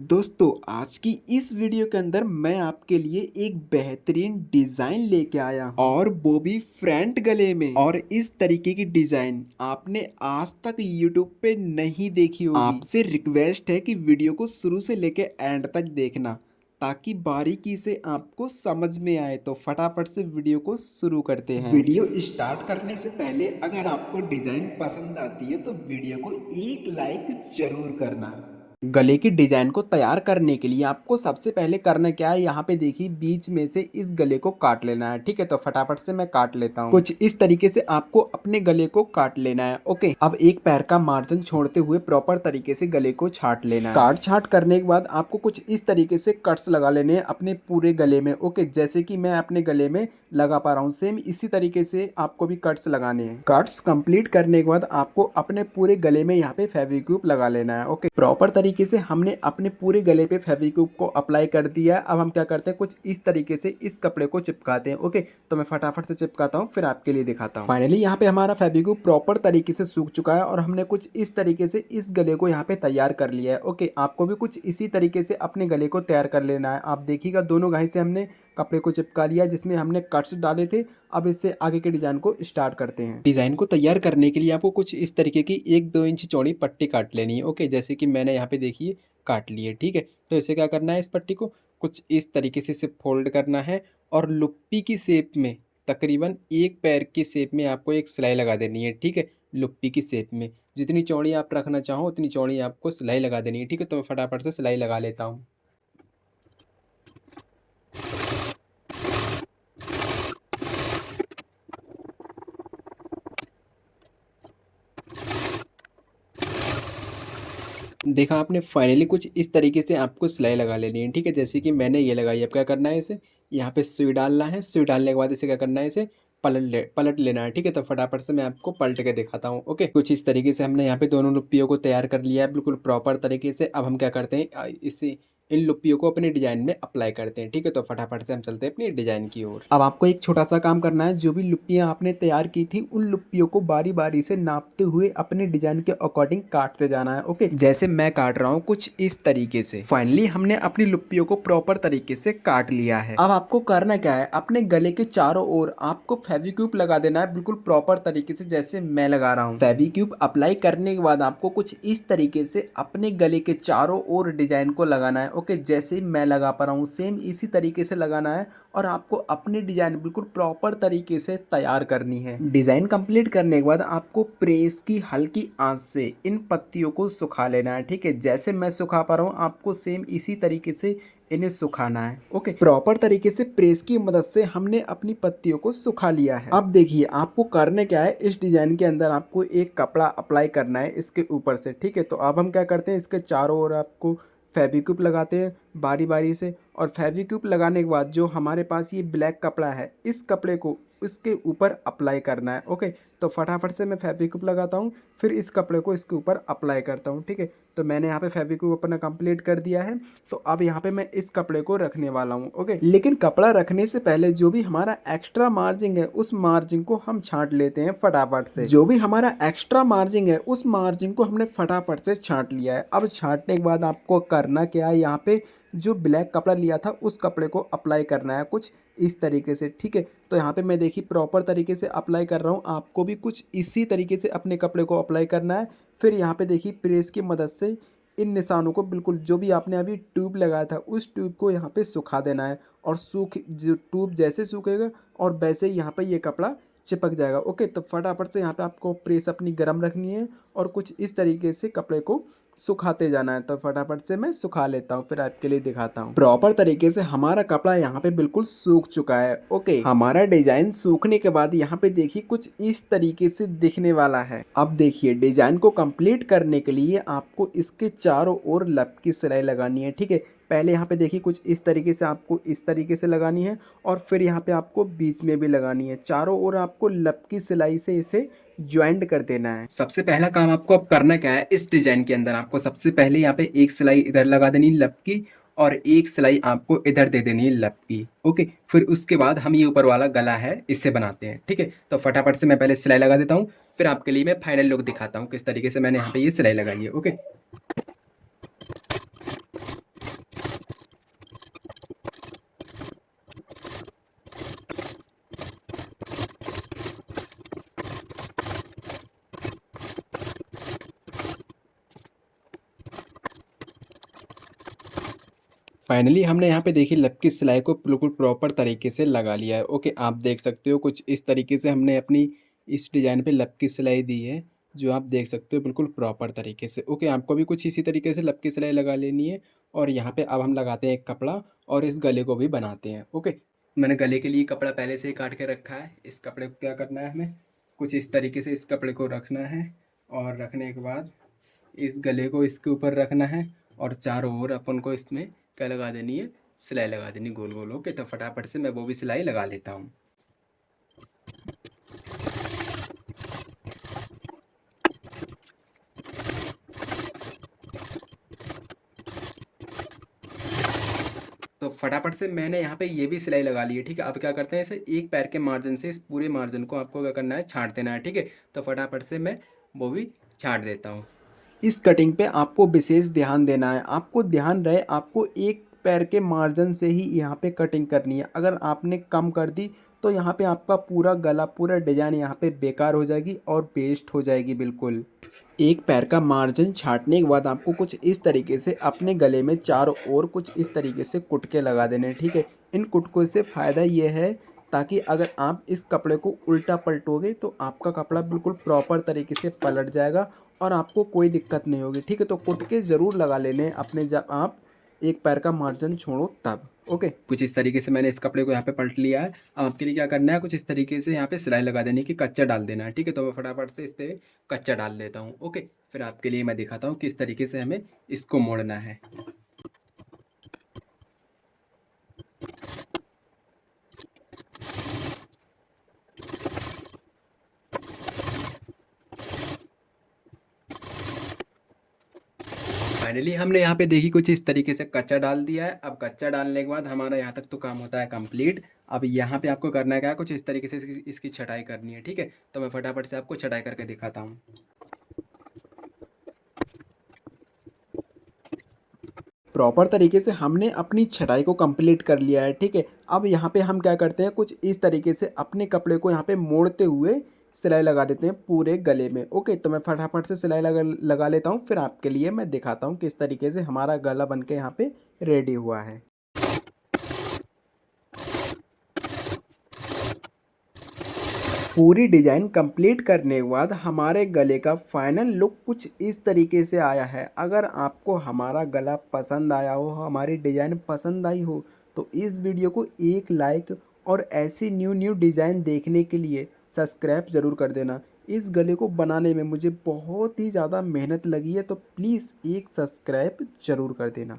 दोस्तों आज की इस वीडियो के अंदर मैं आपके लिए एक बेहतरीन डिजाइन लेके आया हूँ और वो भी फ्रंट गले में। और इस तरीके की डिजाइन आपने आज तक यूट्यूब पे नहीं देखी होगी। आपसे रिक्वेस्ट है कि वीडियो को शुरू से लेके एंड तक देखना ताकि बारीकी से आपको समझ में आए। तो फटाफट से वीडियो को शुरू करते हैं। वीडियो स्टार्ट करने से पहले अगर आपको डिजाइन पसंद आती है तो वीडियो को एक लाइक जरूर करना। गले की डिजाइन को तैयार करने के लिए आपको सबसे पहले करना क्या है, यहाँ पे देखिए बीच में से इस गले को काट लेना है। ठीक है, तो फटाफट से मैं काट लेता हूँ। कुछ इस तरीके से आपको अपने गले को काट लेना है। ओके, अब एक पैर का मार्जिन छोड़ते हुए प्रॉपर तरीके से गले को छाट लेना है। काट छाट करने के बाद आपको कुछ इस तरीके से कट्स लगा लेने हैं अपने पूरे गले में। ओके, जैसे कि मैं अपने गले में लगा पा रहा हूँ, सेम इसी तरीके से आपको भी कट्स लगाने हैं। कट्स कंप्लीट करने के बाद आपको अपने पूरे गले में यहाँ पे फेविक्विक लगा लेना है। ओके, प्रॉपर तरीके से हमने अपने पूरे गले पे फेविक्विक को अप्लाई कर दिया। अब हम क्या करते हैं, कुछ इस तरीके से इस कपड़े को चिपकाते हैं। ओके, तो मैं फटाफट से चिपकाता हूँ फिर आपके लिए दिखाता हूँ। फाइनली यहाँ पे हमारा फेविक्विक प्रॉपर तरीके से सूख चुका है और हमने कुछ इस तरीके से इस गले को यहाँ पे तैयार कर लिया है। ओके, आपको भी कुछ इसी तरीके से अपने गले को तैयार कर लेना है। आप देखिएगा दोनों घाई से हमने कपड़े को चिपका लिया जिसमें हमने कट्स डाले थे। अब इससे आगे के डिजाइन को स्टार्ट करते हैं। डिजाइन को तैयार करने के लिए आपको कुछ इस तरीके की 1-2 इंच चौड़ी पट्टी काट लेनी है। ओके, जैसे कि मैंने यहाँ पे देखिए काट लिए। ठीक है, तो इसे क्या करना है, इस पट्टी को कुछ इस तरीके से इसे फोल्ड करना है और लुप्पी की शेप में तकरीबन एक पैर की शेप में आपको एक सिलाई लगा देनी है। ठीक है, लुप्पी की शेप में जितनी चौड़ी आप रखना चाहो उतनी चौड़ी आपको सिलाई लगा देनी है। ठीक है, तो मैं फटाफट से सिलाई लगा लेता हूँ। देखा आपने, फाइनली कुछ इस तरीके से आपको सिलाई लगा लेनी है। ठीक है, जैसे कि मैंने ये लगाई। अब क्या करना है, इसे यहाँ पे सुई डालना है। सुई डालने के बाद इसे क्या करना है, इसे पलट लेना है। ठीक है, तो फटाफट से मैं आपको पलट के दिखाता हूँ। ओके, कुछ इस तरीके से हमने यहाँ पे दोनों लुप्पियों को तैयार कर लिया है बिल्कुल प्रॉपर तरीके से। अब हम क्या करते हैं, इसे इन लुप्पियों को अपने डिजाइन में अप्लाई करते हैं। ठीक है, तो फटाफट से हम चलते हैं अपनी डिजाइन की ओर। अब आपको एक छोटा सा काम करना है, जो भी लुप्पियाँ आपने तैयार की थी उन लुप्पियों को बारी बारी से नापते हुए अपने डिजाइन के अकॉर्डिंग काटते जाना है। ओके, जैसे मैं काट रहा हूँ कुछ इस तरीके से। फाइनली हमने अपनी लुप्पियों को प्रॉपर तरीके से काट लिया है। अब आपको करना क्या है, अपने गले के चारों ओर आपको फेविक्विक लगा देना है बिल्कुल प्रॉपर तरीके से जैसे मैं लगा रहा हूँ। फेविक्विक अप्लाई करने के बाद आपको कुछ इस तरीके से अपने गले के चारों ओर डिजाइन को लगाना है। ओके, जैसे मैं लगा पा रहा हूँ सेम इसी तरीके से लगाना है और आपको अपनी डिजाइन बिल्कुल प्रॉपर तरीके से तैयार करनी है। डिजाइन कंप्लीट करने के बाद आपको प्रेस की हल्की आंच से इन पत्तियों को सुखा लेना है। ठीक है, जैसे मैं सुखा पा रहा हूँ आपको सेम इसी तरीके से इन्हें सुखाना है। ओके, प्रॉपर तरीके से प्रेस की मदद से हमने अपनी पत्तियों को सुखा लिया है। अब देखिए आपको करने क्या है, इस डिजाइन के अंदर आपको एक कपड़ा अप्लाई करना है इसके ऊपर से। ठीक है, तो अब हम क्या करते हैं, इसके चारों ओर आपको फेविक्विक लगाते हैं बारी बारी से। और फेविक्विक लगाने के बाद जो हमारे पास ये ब्लैक कपड़ा है इस कपड़े को इसके ऊपर अप्लाई करना है। ओके, तो फटाफट से मैं फेविक्विक लगाता हूँ फिर इस कपड़े को इसके ऊपर अप्लाई करता हूँ। ठीक है, तो मैंने यहाँ पे फेविक्विक अपना कंप्लीट कर दिया है। तो अब यहाँ पे मैं इस कपड़े को रखने वाला हूँ। ओके, लेकिन कपड़ा रखने से पहले जो भी हमारा एक्स्ट्रा मार्जिन है उस मार्जिन को हम छांट लेते हैं फटाफट से। जो भी हमारा एक्स्ट्रा मार्जिन है उस मार्जिन को हमने फटाफट से छांट लिया है। अब छांटने के बाद आपको करना क्या है, यहाँ पे जो ब्लैक कपड़ा लिया था उस कपड़े को अप्लाई करना है कुछ इस तरीके से। ठीक है, तो यहाँ पे मैं देखिए प्रॉपर तरीके से अप्लाई कर रहा हूँ, आपको भी कुछ इसी तरीके से अपने कपड़े को अप्लाई करना है। फिर यहाँ पे देखिए प्रेस की मदद से इन निशानों को बिल्कुल जो भी आपने अभी ट्यूब लगाया था उस ट्यूब को यहाँ पे सुखा देना है। और सूख जो ट्यूब जैसे सूखेगा और वैसे ही यहाँ पे ये कपड़ा चिपक जाएगा। ओके, तो फटाफट से यहाँ पे आपको प्रेस अपनी गर्म रखनी है और कुछ इस तरीके से कपड़े को सुखाते जाना है। तो फटाफट से मैं सुखा लेता हूँ फिर आपके लिए दिखाता हूँ। प्रॉपर तरीके से हमारा कपड़ा यहाँ पे बिल्कुल सूख चुका है। ओके, हमारा डिजाइन सूखने के बाद यहाँ पे देखिए कुछ इस तरीके से दिखने वाला है। अब देखिए डिजाइन को कंप्लीट करने के लिए आपको इसके चारों ओर लब की सिलाई लगानी है। ठीक है, पहले यहाँ पे देखिए कुछ इस तरीके से आपको इस तरीके से लगानी है और फिर यहाँ पे आपको बीच में भी लगानी है। चारों ओर आपको लब की सिलाई से इसे ज्वाइंट कर देना है। सबसे पहला काम आपको अब करना क्या है, इस डिजाइन के अंदर आपको सबसे पहले यहाँ पे एक सिलाई इधर लगा देनी लब की और एक सिलाई आपको इधर दे देनी है लब की। ओके, फिर उसके बाद हम ये ऊपर वाला गला है इसे बनाते हैं। ठीक है, तो फटाफट से मैं पहले सिलाई लगा देता हूँ फिर आपके लिए मैं फाइनल लुक दिखाता हूँ किस तरीके से मैंने यहाँ पे ये सिलाई लगाई है। ओके, फाइनली हमने यहाँ पे देखिए लब की सिलाई को बिल्कुल प्रॉपर तरीके से लगा लिया है। ओके, आप देख सकते हो कुछ इस तरीके से हमने अपनी इस डिज़ाइन पे लब की सिलाई दी है, जो आप देख सकते हो बिल्कुल प्रॉपर तरीके से। ओके, आपको भी कुछ इसी तरीके से लब की सिलाई लगा लेनी है और यहाँ पे अब हम लगाते हैं एक कपड़ा और इस गले को भी बनाते हैं। ओके, मैंने गले के लिए कपड़ा पहले से ही काट के रखा है। इस कपड़े को क्या करना है, हमें कुछ इस तरीके से इस कपड़े को रखना है और रखने के बाद इस गले को इसके ऊपर रखना है और चारों ओर अपन को इसमें क्या लगा देनी है, सिलाई लगा देनी गोल गोल। ओके, तो फटाफट से मैं वो भी सिलाई लगा लेता हूँ। तो फटाफट से मैंने यहाँ पे ये भी सिलाई लगा ली है। ठीक है, अब क्या करते हैं, इसे एक पैर के मार्जिन से इस पूरे मार्जिन को आपको क्या करना है, छाँट देना है। ठीक है, तो फटाफट से मैं वो भी छाँट देता हूँ। इस कटिंग पे आपको विशेष ध्यान देना है। आपको ध्यान रहे, आपको एक पैर के मार्जिन से ही यहाँ पे कटिंग करनी है। अगर आपने कम कर दी तो यहाँ पे आपका पूरा गला, पूरा डिजाइन यहाँ पे बेकार हो जाएगी और वेस्ट हो जाएगी बिल्कुल। एक पैर का मार्जिन छाँटने के बाद आपको कुछ इस तरीके से अपने गले में चारों ओर कुछ इस तरीके से कुटके लगा देने हैं। ठीक है, इन कुटकों से फ़ायदा ये है ताकि अगर आप इस कपड़े को उल्टा पलटोगे तो आपका कपड़ा बिल्कुल प्रॉपर तरीके से पलट जाएगा और आपको कोई दिक्कत नहीं होगी। ठीक है, तो कुटके ज़रूर लगा लेने हैं अपने, जब आप एक पैर का मार्जिन छोड़ो तब। ओके, कुछ इस तरीके से मैंने इस कपड़े को यहाँ पे पलट लिया है। अब आपके लिए क्या करना है, कुछ इस तरीके से यहाँ पे सिलाई लगा देनी कि कच्चा डाल देना है। ठीक है, तो मैं फटाफट से इस पर कच्चा डाल देता हूँ। ओके, फिर आपके लिए मैं दिखाता हूँ किस तरीके से हमें इसको मोड़ना है। फाइनली हमने यहाँ पे देखी कुछ इस तरीके से कच्चा डाल दिया है। अब कच्चा डालने के बाद हमारा यहाँ तक तो काम होता है कंप्लीट। अब यहाँ पे आपको करना है क्या, कुछ इस तरीके से इसकी छटाई करनी है। ठीक है, तो मैं फटाफट से आपको छटाई करके दिखाता हूँ। प्रॉपर तरीके से हमने अपनी छटाई को कंप्लीट कर लिया है। ठीक है, अब यहाँ पे हम क्या करते हैं, कुछ इस तरीके से अपने कपड़े को यहाँ पे मोड़ते हुए सिलाई लगा देते हैं पूरे गले में। ओके, तो मैं फटाफट से सिलाई लगा लेता हूँ, फिर आपके लिए मैं दिखाता हूँ किस तरीके से हमारा गला बन के यहाँ पे रेडी हुआ है। पूरी डिज़ाइन कंप्लीट करने के बाद हमारे गले का फाइनल लुक कुछ इस तरीके से आया है। अगर आपको हमारा गला पसंद आया हो, हमारी डिज़ाइन पसंद आई हो, तो इस वीडियो को एक लाइक और ऐसी न्यू न्यू डिज़ाइन देखने के लिए सब्सक्राइब ज़रूर कर देना। इस गले को बनाने में मुझे बहुत ही ज़्यादा मेहनत लगी है, तो प्लीज़ एक सब्सक्राइब ज़रूर कर देना।